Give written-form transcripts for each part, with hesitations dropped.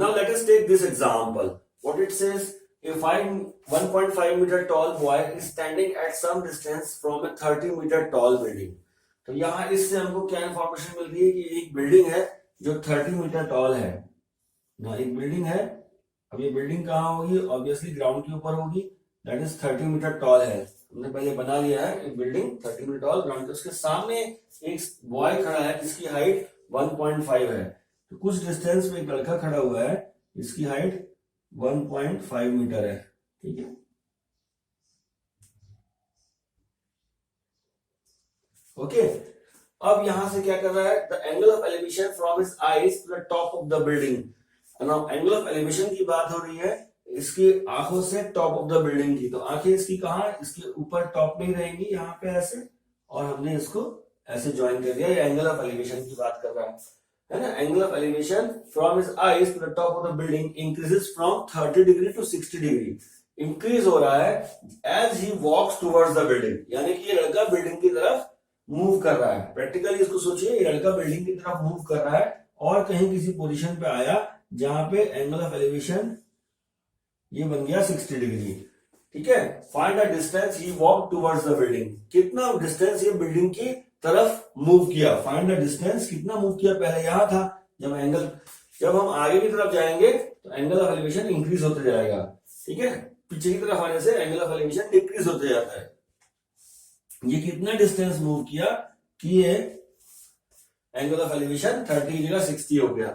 Now let us take this example. What it says, a 1.5 meter tall boy is standing at some distance from a 30 meter tall building. तो यहाँ इससे हमको क्या information मिल रही है कि एक बिल्डिंग है जो 30 मीटर टॉल है ना, एक बिल्डिंग है। अब ये बिल्डिंग कहाँ होगी? ऑब्वियसली ग्राउंड के ऊपर होगी, दैट इज 30 मीटर टॉल है। हमने पहले बना लिया है एक बिल्डिंग 30 मीटर टॉल ग्राउंड के, उसके सामने एक बॉय खड़ा है जिसकी हाइट 1.5 है। तो कुछ डिस्टेंस में एक लड़का खड़ा हुआ है जिसकी हाइट 1.5 मीटर है, ठीक है। ओके, अब यहां से क्या कर रहा है? The angle of elevation from his eyes to the top of the building. Now angle of elevation की बात हो रही है इसकी आंखों से टॉप ऑफ द बिल्डिंग की। तो आंखें इसकी कहां? इसके ऊपर टॉप में ही रहेंगी, यहाँ पे ऐसे, और हमने इसको ऐसे ज्वाइन कर दिया। ये एंगल ऑफ एलिवेशन की बात कर रहा है ना। Angle of elevation from his eyes to the top of the building increases from 30 degree to 60 degree. Increase हो रहा है as he walks towards the building, यानी कि ये लड़का बिल्डिंग की तरफ मूव कर रहा है। प्रैक्टिकली इसको सोचिए, ये लड़का बिल्डिंग की तरफ मूव कर रहा है और कहीं किसी पोजीशन पे आया जहां पे एंगल ऑफ एलिवेशन ये बन गया 60 डिग्री, ठीक है। Find the distance he walk towards the building. कितना डिस्टेंस ये बिल्डिंग की तरफ मूव किया? फाइंड द डिस्टेंस, कितना मूव किया? पहले यहां था, जब हम आगे की तरफ जाएंगे तो एंगल ऑफ एलिवेशन इंक्रीज होते जाएगा, ठीक है। पीछे की तरफ आने से एंगल ऑफ एलिवेशन डिक्रीज होते जाता है। ये कितना डिस्टेंस मूव किया कि ये एंगल ऑफ एलिवेशन 30 की जगह 60 हो गया,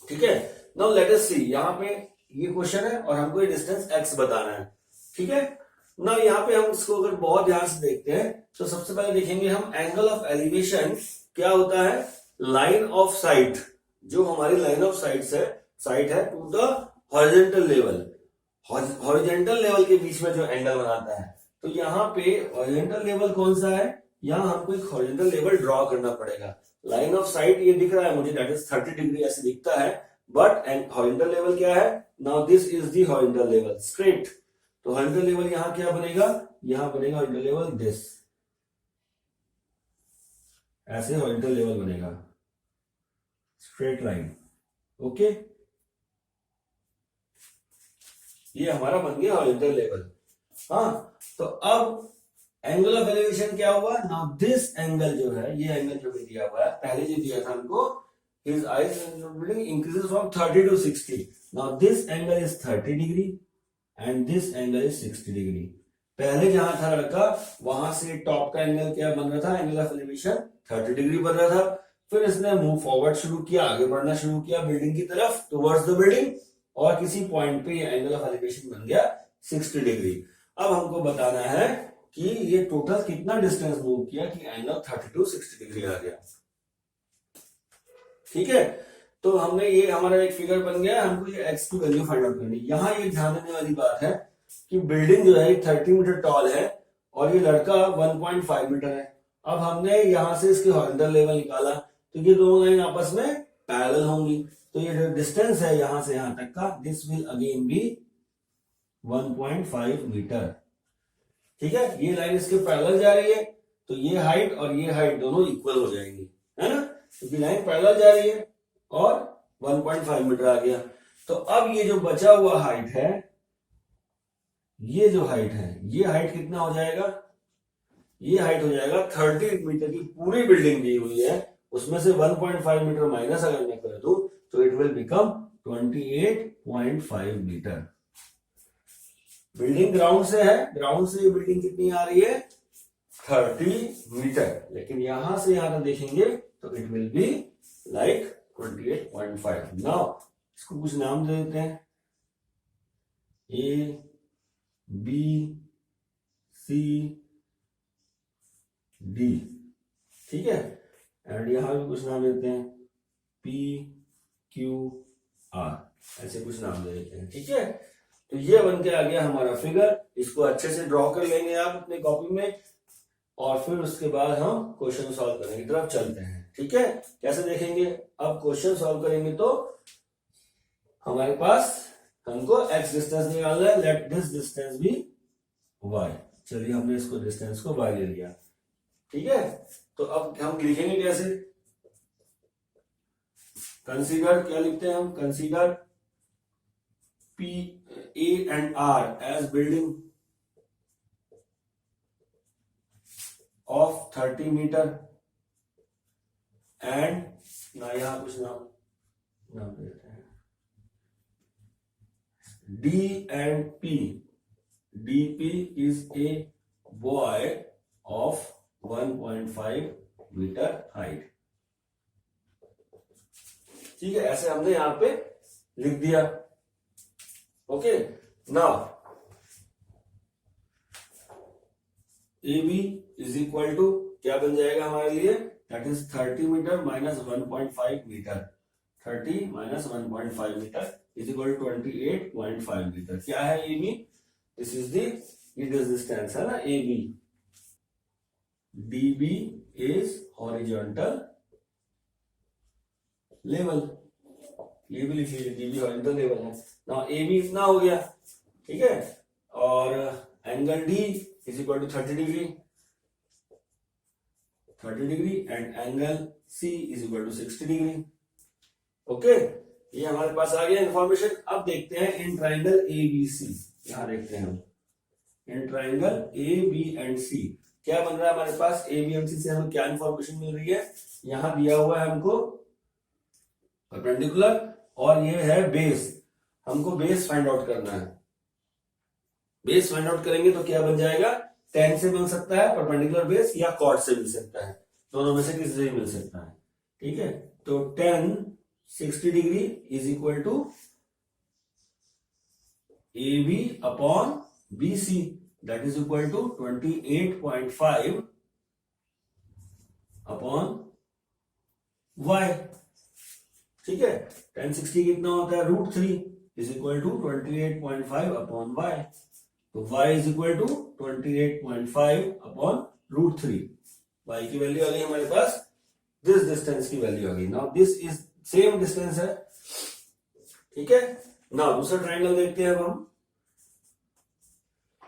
ठीक है। नाउ लेट अस सी, यहाँ पे ये क्वेश्चन है और हमको ये डिस्टेंस x बताना है, ठीक है ना। यहाँ पे हम इसको अगर बहुत ध्यान से देखते हैं तो सबसे पहले देखेंगे हम एंगल ऑफ एलिवेशन क्या होता है। लाइन ऑफ साइट, जो हमारी लाइन ऑफ साइट है to the horizontal level, horizontal level के बीच में जो एंगल बनाता है। तो यहाँ पे हॉरिजॉन्टल लेवल कौन सा है? यहाँ हमको एक हॉरिजॉन्टल लेवल ड्रॉ करना पड़ेगा। लाइन ऑफ साइट ये दिख रहा है मुझे, दैट इज 30 डिग्री ऐसे दिखता है, बट एंड हॉरिजॉन्टल लेवल क्या है? Now this is the horizontal level straight. तो हॉरिजॉन्टल लेवल यहाँ क्या बनेगा? यहाँ बनेगा हॉरिजॉन्टल लेवल दिस, ऐसे हॉरिजॉन्टल लेवल बनेगा, स्ट्रेट लाइन, ओके। ये हमारा बन गया हॉरिजॉन्टल लेवल। हाँ, तो अब एंगल ऑफ एलिवेशन क्या हुआ? नाउ दिस एंगल जो है, ये एंगल जो भी दिया हुआ है, पहले जो दिया था हमको, his eyes building increases from 30 to 60. Now this angle is 30 degree and this angle is 60 degree. पहले जहां था लड़का वहां से टॉप का एंगल क्या बन रहा था? एंगल ऑफ एलिवेशन 30 डिग्री बन रहा था। फिर इसने मूव फॉरवर्ड शुरू किया, आगे बढ़ना शुरू किया बिल्डिंग की तरफ, टुवर्ड्स द बिल्डिंग, और किसी पॉइंट पे ये एंगल ऑफ एलिवेशन बन गया 60 डिग्री। अब हमको बताना है कि ये टोटल कितना डिस्टेंस मूव किया कि एंगल 30 टू 60 डिग्री आ गया, ठीक है। तो हमने ये हमारा एक फिगर बन गया, हमको ये x की वैल्यू फाइंड आउट करनी है। यहाँ ये ध्यान देने वाली बात है कि बिल्डिंग जो है 30 मीटर टॉल है और ये लड़का 1.5 मीटर है। अब हमने यहाँ से इसके हॉरिजॉन्टल लेवल निकाला तो ये दोनों लाइन आपस में पैरेलल होंगी। तो ये जो डिस्टेंस है यहाँ से यहाँ तक का, this will again be 1.5 metre, ठीक है। ये लाइन इसके पैरेलल जा रही है तो ये हाइट और ये हाइट दोनों इक्वल हो जाएंगी, है ना, क्योंकि लाइन पैरेलल जा रही है और 1.5 मीटर आ गया। तो अब ये जो बचा हुआ हाइट है, ये जो हाइट है, ये हाइट कितना हो जाएगा? ये हाइट हो जाएगा 30 मीटर की पूरी बिल्डिंग दी हुई है, उसमें से 1.5 मीटर माइनस अगर मैं कर दूं तो it will become 28.5 metre. Building ground से है, ग्राउंड से ये बिल्डिंग कितनी आ रही है? 30 मीटर, लेकिन यहां से यहां तक देखेंगे तो it will be like 28.5। Now इसको कुछ नाम दे देते हैं, ए बी सी डी, ठीक है। एंड यहां भी कुछ नाम देते हैं, पी क्यू आर, ऐसे कुछ नाम दे देते हैं, ठीक है। तो ये बन के आ गया हमारा फिगर। इसको अच्छे से ड्रॉ कर लेंगे आप अपने कॉपी में और फिर उसके बाद हम क्वेश्चन सॉल्व करने की तरफ चलते हैं, ठीक है। कैसे देखेंगे? अब क्वेश्चन सॉल्व करेंगे तो हमारे पास हमको x डिस्टेंस निकालना है, let this distance be y। चलिए हमने इसको डिस्टेंस को y ले लिया, ठीक है। तो अब हम लिखेंगे कैसे? कंसीडर क्या लिखते हैं हम, consider P A and R as building of 30 metre and ना, यहां कुछ नाम दे देते हैं, D and P, DP is a boy of 1.5 metre height. ठीक है, ऐसे हमने यहां पे लिख दिया। Okay, now A B is equal to क्या बन जाएगा हमारे लिए, that is 30 metre minus 1.5 metre, 30 minus 1.5 metre is equal to 28.5 metre. क्या है A B, this is the distance है ना A B. D B is horizontal level, ये भी लिख लीजिए, डी बी हॉरिजॉन्टल लेवल है ना। ए बी इतना हो गया, ठीक है, और angle D is equal to 30 degree, 30 degree and angle C is equal to 60 degree. Okay, ये हमारे पास आ गया इंफॉर्मेशन। अब देखते हैं इन ट्राइंगल ए बी सी, यहां देखते हैं हम इन triangle A B and C क्या बन रहा है हमारे पास। ए बी एंड सी से हमें क्या इंफॉर्मेशन मिल रही है, यहां दिया हुआ है हमको परपेंडिकुलर और ये है बेस, हमको बेस फाइंड आउट करना है। बेस फाइंड आउट करेंगे तो क्या बन जाएगा, tan से मिल सकता है परपेंडिकुलर बेस या कॉट से मिल सकता है, दोनों में से किसी से भी मिल सकता है। ठीक है, तो tan 60 degree is equal to A B upon B C, that is equal to 28.5 upon y। ठीक है, tan 60 कितना होता है, √3 is equal to 28.5 upon y, तो y is equal to 28.5 upon √3। y की वैल्यू आ गई हमारे पास, दिस डिस्टेंस की वैल्यू आ गई। Now this is same distance है। ठीक है, नाउ दूसरा ट्राइंगल देखते हैं अब हम,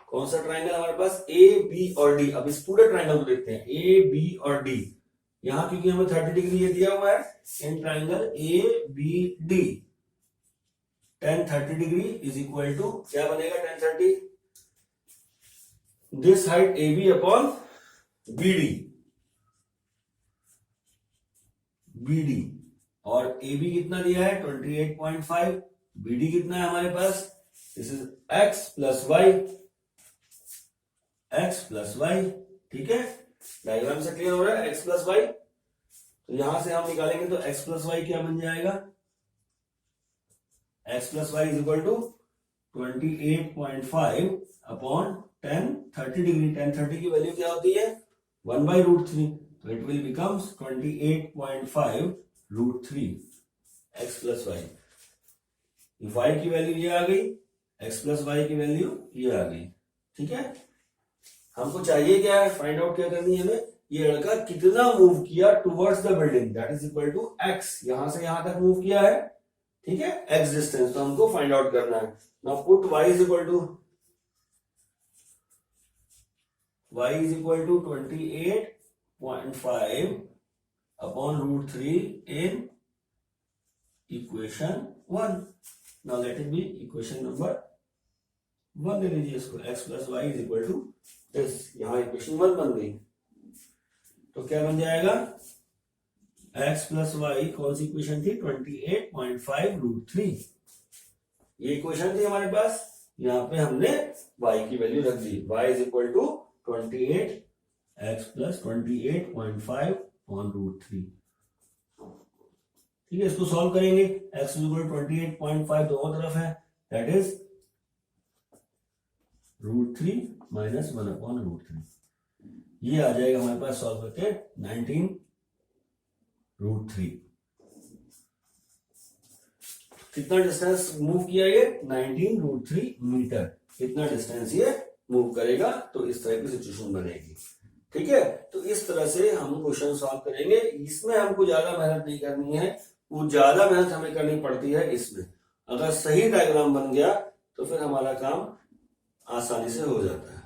कौन सा ट्राइंगल हमारे पास, ए बी और डी। अब इस पूरे ट्राइंगल को देखते हैं, ए बी और डी। यहां क्योंकि हमें 30 डिग्री ये दिया हुआ है, in triangle A B D tan 30 degree is equal to क्या बनेगा, tan 30 this height A B upon B D, B D और ए बी कितना दिया है 28.5, बी डी कितना है हमारे पास, this is x plus Y, x plus Y. ठीक है, डायग्राम से क्लियर हो रहा है, x प्लस वाई। तो यहां से हम निकालेंगे तो x प्लस वाई क्या बन जाएगा, x plus y is equal to 28.5 upon tan 30 degree. tan 30 की वैल्यू क्या होती है 1/√3, तो it will becomes 28.5 √3 x plus y. y की वैल्यू ये आ गई, x प्लस वाई की वैल्यू ये आ गई। ठीक है, हमको चाहिए क्या है, फाइंड आउट क्या करनी है हमें, ये लड़का कितना मूव किया towards the building, that is equal to x, यहां से यहां तक मूव किया है। ठीक है, x डिस्टेंस तो हमको फाइंड आउट करना है। Now put y is equal to 28.5 upon √3 in equation 1। Now let it be equation number 1 ले लीजिए इसको, x plus y is equal to this, यहां इक्वेशन 1 बन गई। तो क्या बन जाएगा, x प्लस वाई कौन सी इक्वेशन थी, 28.5 √3, ये इक्वेशन थी हमारे पास। यहां पे हमने y की वैल्यू रख दी, y is equal to 28 x plus 28.5 on √3। ठीक है, इसको सॉल्व करेंगे, x इज इक्वल 28.5 दोनों तरफ है, दैट इज √3 माइनस 1 अपॉन √3, ये आ जाएगा हमारे पास सॉल्व करके 19 √3। कितना डिस्टेंस मूव किया ये 19 √3 मीटर, कितना डिस्टेंस ये मूव करेगा, तो इस तरह की सिचुएशन बनेगी। ठीक है, तो इस तरह से हम क्वेश्चन सॉल्व करेंगे। इसमें हमको ज्यादा मेहनत नहीं करनी है, वो ज्यादा मेहनत हमें करनी पड़ती है इसमें। अगर सही डायग्राम बन गया तो फिर हमारा काम आसानी से हो जाता है।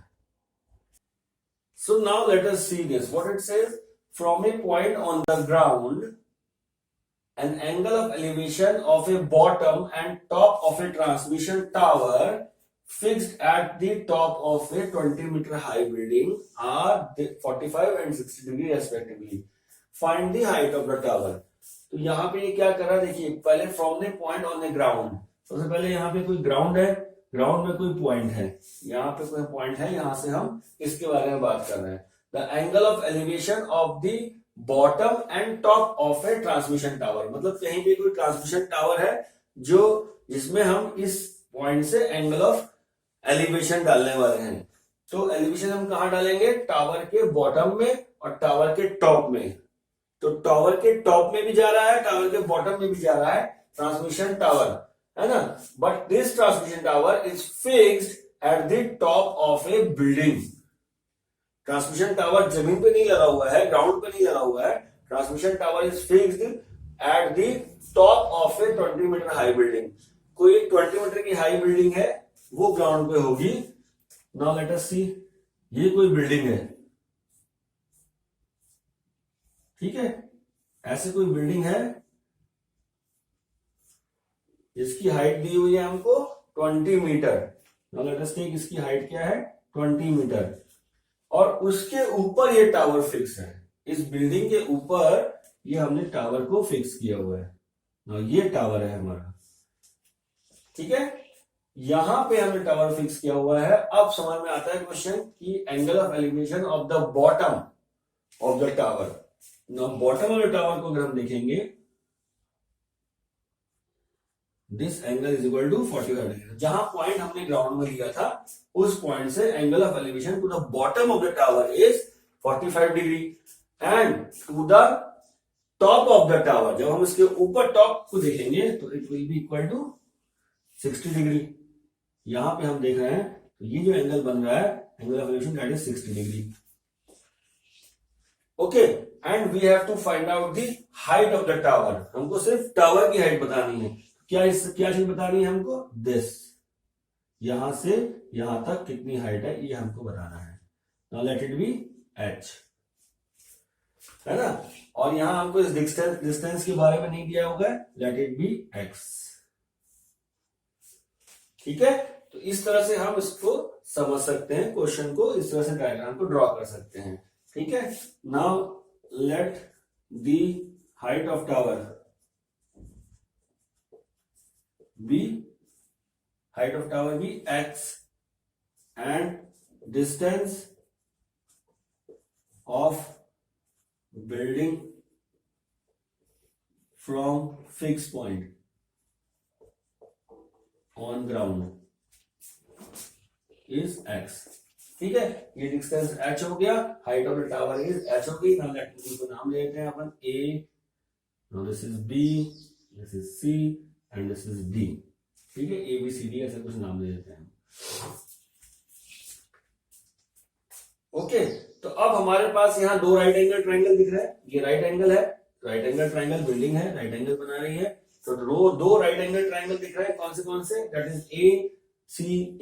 So now let us see this. What it says, from a point on the ground an angle of elevation of a bottom and top of a transmission tower fixed at the top of a 20-meter high building are 45 and 60 degree respectively. Find the height of the tower. तो यहाँ पे ये क्या कर रहा है, देखिए पहले from the point on the ground, सबसे पहले यहाँ पे कोई ग्राउंड है, ग्राउंड में कोई पॉइंट है, यहाँ पे कोई पॉइंट है, यहाँ से हम इसके बारे में बात कर रहे हैं. The angle of elevation of the bottom and top of A transmission tower, मतलब कहीं भी कोई ट्रांसमिशन टावर है जो जिसमें हम इस पॉइंट से एंगल ऑफ एलिवेशन डालने वाले हैं. तो एलिवेशन हम कहाँ डालेंगे, टावर के बॉटम में और टावर के टॉप में. तो टावर के टॉप में भी जा रहा है, टावर के बॉटम में भी जा रहा है ट्रांसमिशन टावर, है ना. But this transmission tower is fixed at the top of A building. Transmission tower जमीन पे नहीं लगा हुआ है, ग्राउंड पे नहीं लगा हुआ है. Transmission tower is fixed at the top of a 20 metre high building. कोई 20 मीटर की हाई बिल्डिंग है, वो ग्राउंड पे होगी. नाउ लेट अस सी, ये कोई बिल्डिंग है, ठीक है, ऐसे कोई बिल्डिंग है, इसकी हाइट दी हुई है हमको 20 metre. Now let us take, इसकी हाइट क्या है 20 मीटर, और उसके ऊपर ये टावर फिक्स है. इस बिल्डिंग के ऊपर ये हमने टावर को फिक्स किया हुआ है. नाउ ये टावर है हमारा, ठीक है, यहां पे हमने टावर फिक्स किया हुआ है. अब समझ में आता है क्वेश्चन कि angle of elevation of the bottom of the tower. Now bottom of the tower को अगर हम देखेंगे, this angle is equal to 45 degree. जहां पॉइंट हमने ग्राउंड में लिया था, उस पॉइंट से angle of elevation to the bottom of the tower is 45 degree and to the top of the tower, जब हम इसके ऊपर टॉप को देखेंगे तो it will be equal to 60 degree. यहां पे हम देख रहे हैं, तो ये जो एंगल बन रहा है, angle of elevation that is 60 degree. Okay, and we have to find out the height of the tower. हमको सिर्फ टावर की हाइट बतानी है. क्या चीज बतानी है हमको, दिस, यहां से यहां तक कितनी हाइट है ये हमको बताना है. Now let it B h, है ना. और यहां हमको इस डिस्टेंस के बारे में नहीं दिया होगा, लेट इट बी x. ठीक है, तो इस तरह से हम इसको समझ सकते हैं, क्वेश्चन को इस तरह से डायग्राम को ड्रॉ कर सकते हैं. ठीक है, now let the height of tower be, height of tower be x and distance of building from fixed point on ground is x. ठीक है, ये डिस्टेंस h हो गया, height of the tower is h हो गई. Now let इनको नाम ले लेते हैं अपन a, now this is b, this is c and this is d. ठीक है, ए बी सी डी ऐसे कुछ नाम दे देते हैं. ओके, तो अब हमारे पास यहाँ दो राइट एंगल ट्रायंगल दिख रहा है. ये राइट एंगल है, राइट एंगल ट्रायंगल बिल्डिंग है, राइट एंगल बना रही है. तो दो राइट एंगल ट्रायंगल दिख रहा है. कौन से, that is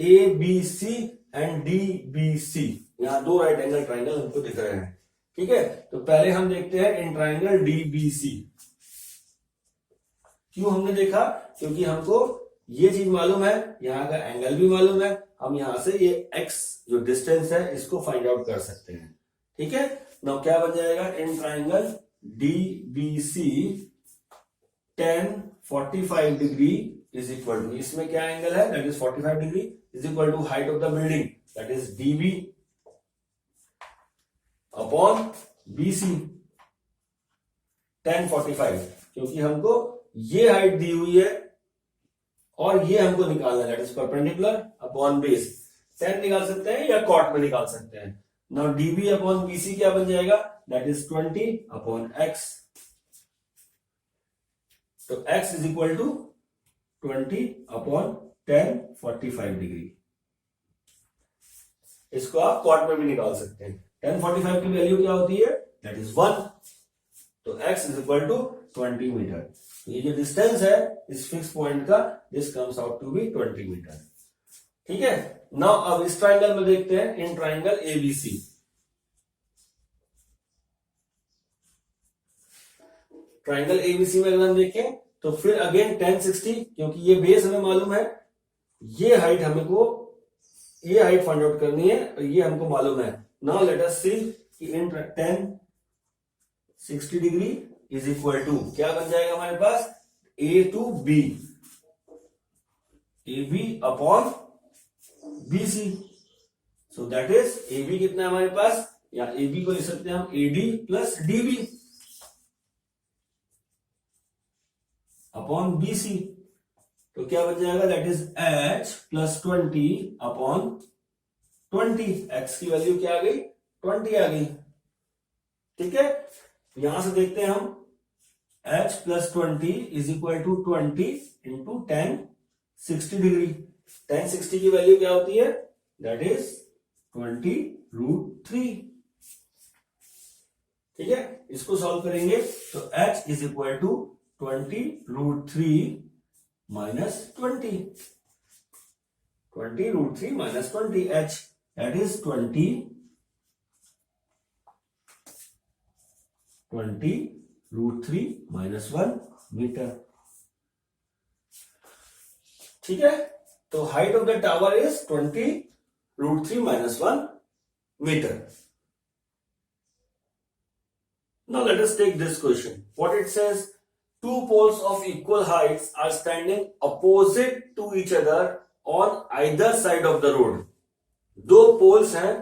A B C and D B C. यहाँ दो राइट एंगल ट्रायंगल हमको दिख रहे हैं. ठीक है, तो पहले हम देखते हैं in triangle D B C. क्यों हमने देखा, क्योंकि हमको ये चीज मालूम है, यहाँ का एंगल भी मालूम है. हम यहां से ये x जो डिस्टेंस है इसको फाइंड आउट कर सकते हैं. ठीक है, नाउ क्या बन जाएगा, in triangle D B C tan 45 degree is equal to, इसमें क्या एंगल है, that is 45 degree, is equal to height of the building that is db upon bc tan 45. क्योंकि हमको ये हाइट दी हुई है और ये हमको निकालना है, that is perpendicular upon base. tan निकाल सकते हैं या कॉट में निकाल सकते हैं. नाउ db अपॉन bc क्या बन जाएगा, दैट इज 20 अपॉन x. तो x is equal to 20 upon tan 45 degree. इसको आप कॉट में भी निकाल सकते हैं. tan 45 की वैल्यू क्या होती है, दैट इज 1. तो x is equal to 20 metre. ये जो डिस्टेंस है इस फिक्स पॉइंट का, this comes out to be 20 metre. ठीक है, नाउ अब इस ट्रायंगल में देखते हैं, in triangle A B C. Triangle A B C में अगर हम देखें तो फिर अगेन 1060, क्योंकि ये बेस हमें मालूम है, ये हाइट हमको, ये हाइट फाइंड आउट करनी है और ये हमको मालूम है. नाउ लेट अस सी कि इन 1060 डिग्री इज इक्वल टू क्या बन जाएगा हमारे पास, A to B, A B upon B C. So that is A B कितना है हमारे पास, या ए बी को लिख सकते हैं हम A D plus D B upon B C. तो क्या बन जाएगा, that is H plus 20 upon 20. X की वैल्यू क्या आ गई, 20 आ गई. ठीक है, यहां से देखते हैं हम, H plus 20 is equal to 20 into 1060 degree. 1060 की वैल्यू क्या होती है, दैट इज 20√3. ठीक है, इसको सॉल्व करेंगे तो h is equal to 20√3 minus 20. 20√3 minus 20, h that is 20√3 minus 1 metre. ठीक है, तो height of the tower is 20√3 minus 1 metre. Now let us take this question. What it says, two poles of equal heights are standing opposite to each other on either side of the road. दो poles हैं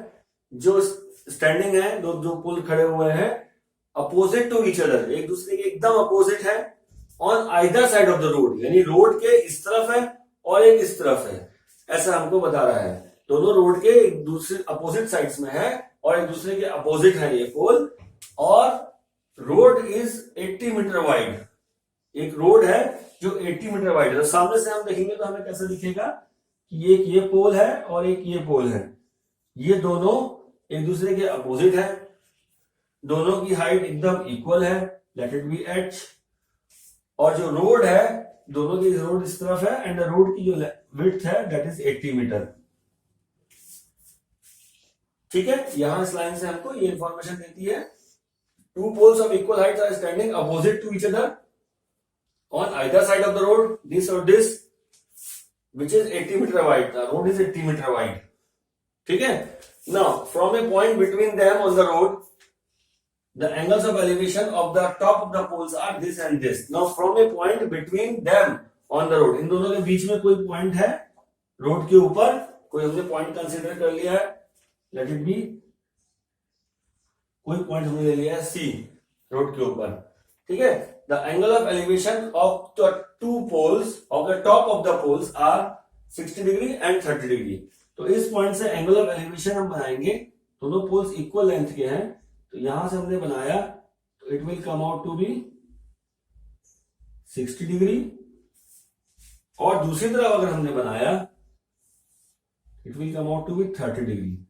जो standing है, दो पोल खड़े हुए हैं opposite to each other, एक दूसरे के एकदम अपोजिट है, on either side of the road, यानी रोड के इस तरफ है और एक इस तरफ है, ऐसा हमको बता रहा है. दोनों रोड के एक दूसरे अपोजिट साइड्स में है और एक दूसरे के अपोजिट है ये पोल, और रोड इज 80 मीटर वाइड. एक रोड है जो 80 मीटर वाइड है. तो सामने से हम देखेंगे तो हमें कैसा दिखेगा कि एक ये पोल है और एक ये पोल है, ये दोनों एक दूसरे के अपोजिट है, दोनों की हाइट एकदम इक्वल है, लेट इट बी h. और जो रोड है, दोनों की रोड इस तरफ है एंड रोड की जो विड्थ है दैट इज 80 मीटर. ठीक है, यहां इस लाइन से हमको ये इंफॉर्मेशन देती है, two poles of equal heights are standing opposite to each other on either side of the road, this or this, which is 80 meter wide. The road is 80 meter wide. ठीक है, now from a point between them on the road, the angles of elevation of the top of the poles are this and this. Now from a point between them on the road, इन दोनों के बीच में कोई point है road के ऊपर, कोई हमने पॉइंट कंसीडर कर लिया है, लेट इट बी, कोई पॉइंट हमने ले लिया है सी रोड के ऊपर. ठीक है, the angle of elevation of the two poles of the top of the poles are 60 degree and 30 degree. तो इस पॉइंट से एंगल ऑफ एलिवेशन हम बनाएंगे, दोनों पोल्स इक्वल लेंथ के हैं, तो यहां से हमने बनाया तो it will come out to be 60 degree, और दूसरी तरफ अगर हमने बनाया it will come out to be 30 degree.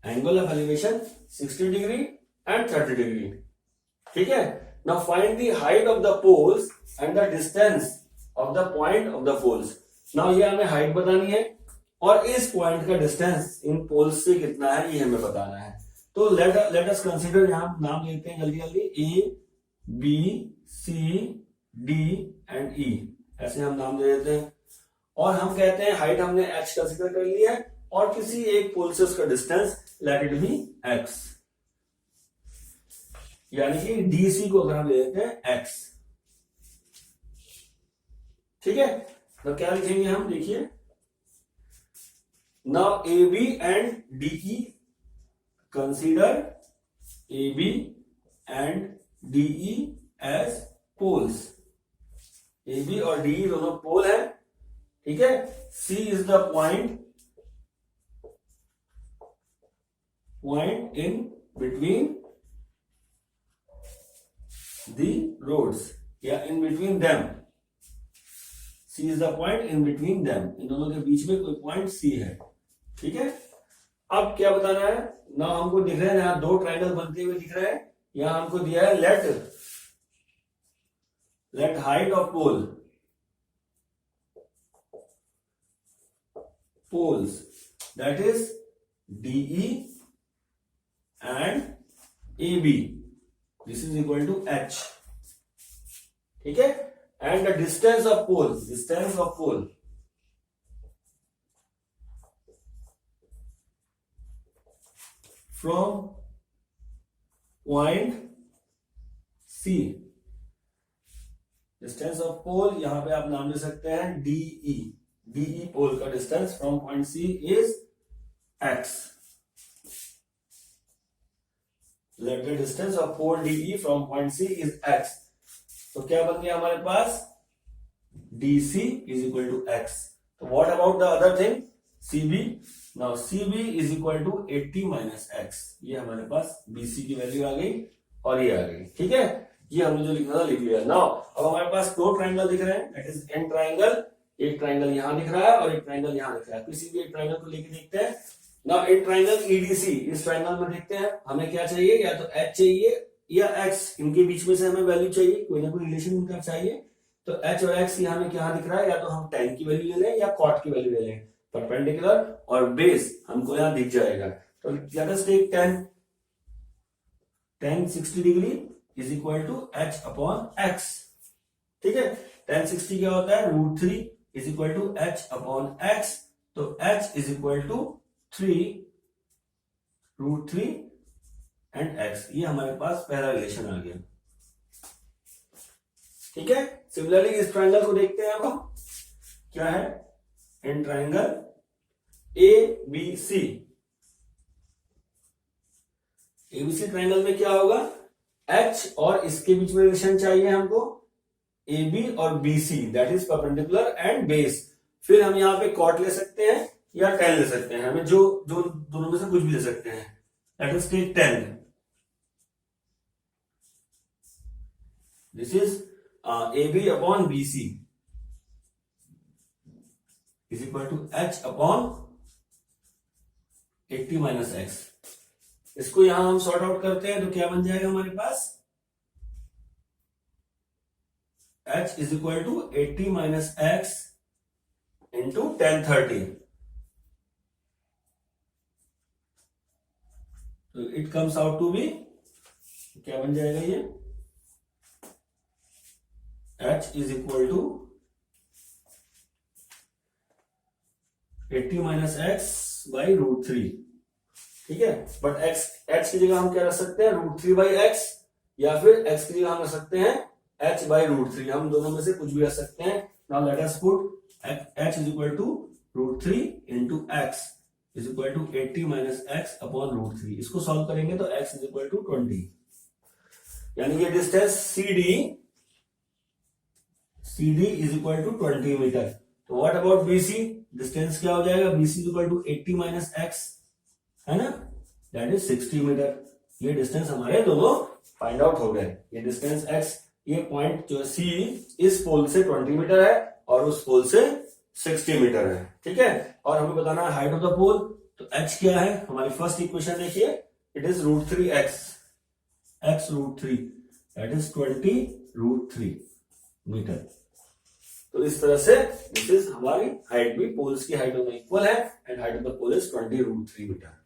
Angle of elevation 60 degree and 30 degree. ठीक है, now find the height of the poles and the distance of the point of the poles. now ये हमें हाइट बतानी है और इस point का distance in poles से कितना है ये हमें बताना है. तो लेट अस कंसीडर, यहां नाम लेते हैं जल्दी जल्दी, A B C D and E, ऐसे हम नाम दे देते हैं. और हम कहते हैं हाइट हमने h कंसीडर कर ली है और किसी एक पोल से उसका distance late it B x, यानी कि डीसी को अगर हम ले लेते हैं x. ठीक है, तो क्या लिखेंगे हम, देखिए, now A B and D E, consider A B and D E as poles. A B और डीई दोनों पोल है. ठीक है, C is the point in between the roads, या in between them. C is the point in between them. इन दोनों के बीच में कोई पॉइंट C है. ठीक है, अब क्या बताना है ना, हमको दिख रहे हैं यहां दो ट्रायंगल बनते हुए दिख रहे हैं. यहां हमको दिया है let height of poles that is DE and AB, this is equal to H. ठीक है, and the distance of pole from point C, distance of pole यहां पे आप नाम ले सकते हैं डीई पोल का distance from point C is x. Let the distance of pole DE from point C is x. तो क्या बन गया हमारे पास DC is equal to x. So what about the other thing CB? Now CB is equal to 80 minus x. ये हमारे पास BC की value आ गई और ये आ गई, ठीक है, ये हमने जो लिखना था लिख लिया. नाउ अब हमारे पास दो ट्राइंगल दिख रहे हैं, दैट इज एन ट्राइंगल. एक ट्राइंगल यहां दिख रहा है और एक ट्राइंगल यहां दिख रहा है. किसी भी एक ट्राइंगल को लेके देखते हैं. नाउ इन ट्राइंगल EDC, इस ट्राइंगल में देखते हैं हमें क्या चाहिए, या तो H चाहिए या X, इनके बीच में से हमें वैल्यू चाहिए, कोई ना कोई रिलेशन इनका चाहिए. तो H और X यहाँ हमें क्या दिख रहा है, या तो हम tan की वैल्यू ले लें या cot की वैल्यू ले लें. परपेंडिकुलर और बेस हमको यहाँ दिख जाएगा. तो let us take tan 60 degree is equal to H upon X. ठीक है, tan 60 क्या होता है, √3 is equal to H upon X. तो H is equal to 3√3 and x. ये हमारे पास पहला रिलेशन आ गया. ठीक है, सिमिलरली इस ट्राइंगल को देखते हैं. अब हम क्या है, इन ट्राइंगल ABC ट्राइंगल में क्या होगा, H और इसके बीच में रिलेशन चाहिए हमको, AB और BC, that is perpendicular and base. फिर हम यहाँ पे कॉट ले सकते हैं या tan ले सकते हैं, हमें जो दोनों में से कुछ भी ले सकते हैं. Let us take tan. This is AB upon BC is equal to H upon 80 minus x. इसको यहां हम सॉर्ट आउट करते हैं तो क्या बन जाएगा हमारे पास, H is equal to 80 minus x into tan 30. तो it comes out to be, क्या बन जाएगा ये, H is equal to 80 minus x by √3. ठीक है, बट x की जगह हम क्या रख सकते हैं, √3 बाई x, या फिर x की जगह हम रख सकते हैं h बाई √3. हम दोनों में से कुछ भी रख सकते हैं. Now let us put h is equal to √3 into x is equal to 80 minus x upon √3. इसको सॉल्व करेंगे तो x इज इक्वल टू 20, यानी कि distance CD is equal to 20 metre. तो व्हाट अबाउट BC, डिस्टेंस क्या हो जाएगा, BC is equal to 80 minus x, है ना, दैट इज 60 मीटर. ये डिस्टेंस हमारे दोनों फाइंड आउट हो गए. ये डिस्टेंस x, ये पॉइंट जो C इस पोल से 20 मीटर है और उस पोल से 60 मीटर है. ठीक है, और हमें बताना है हाइट ऑफ द पोल. तो h क्या है, हमारी फर्स्ट इक्वेशन देखिए, it is √3x, x √3, that is 20√3 metre. तो इस तरह से दिस इज हमारी हाइट भी पोल्स की हाइट दोनों इक्वल है and height of the pole is 20√3 metre.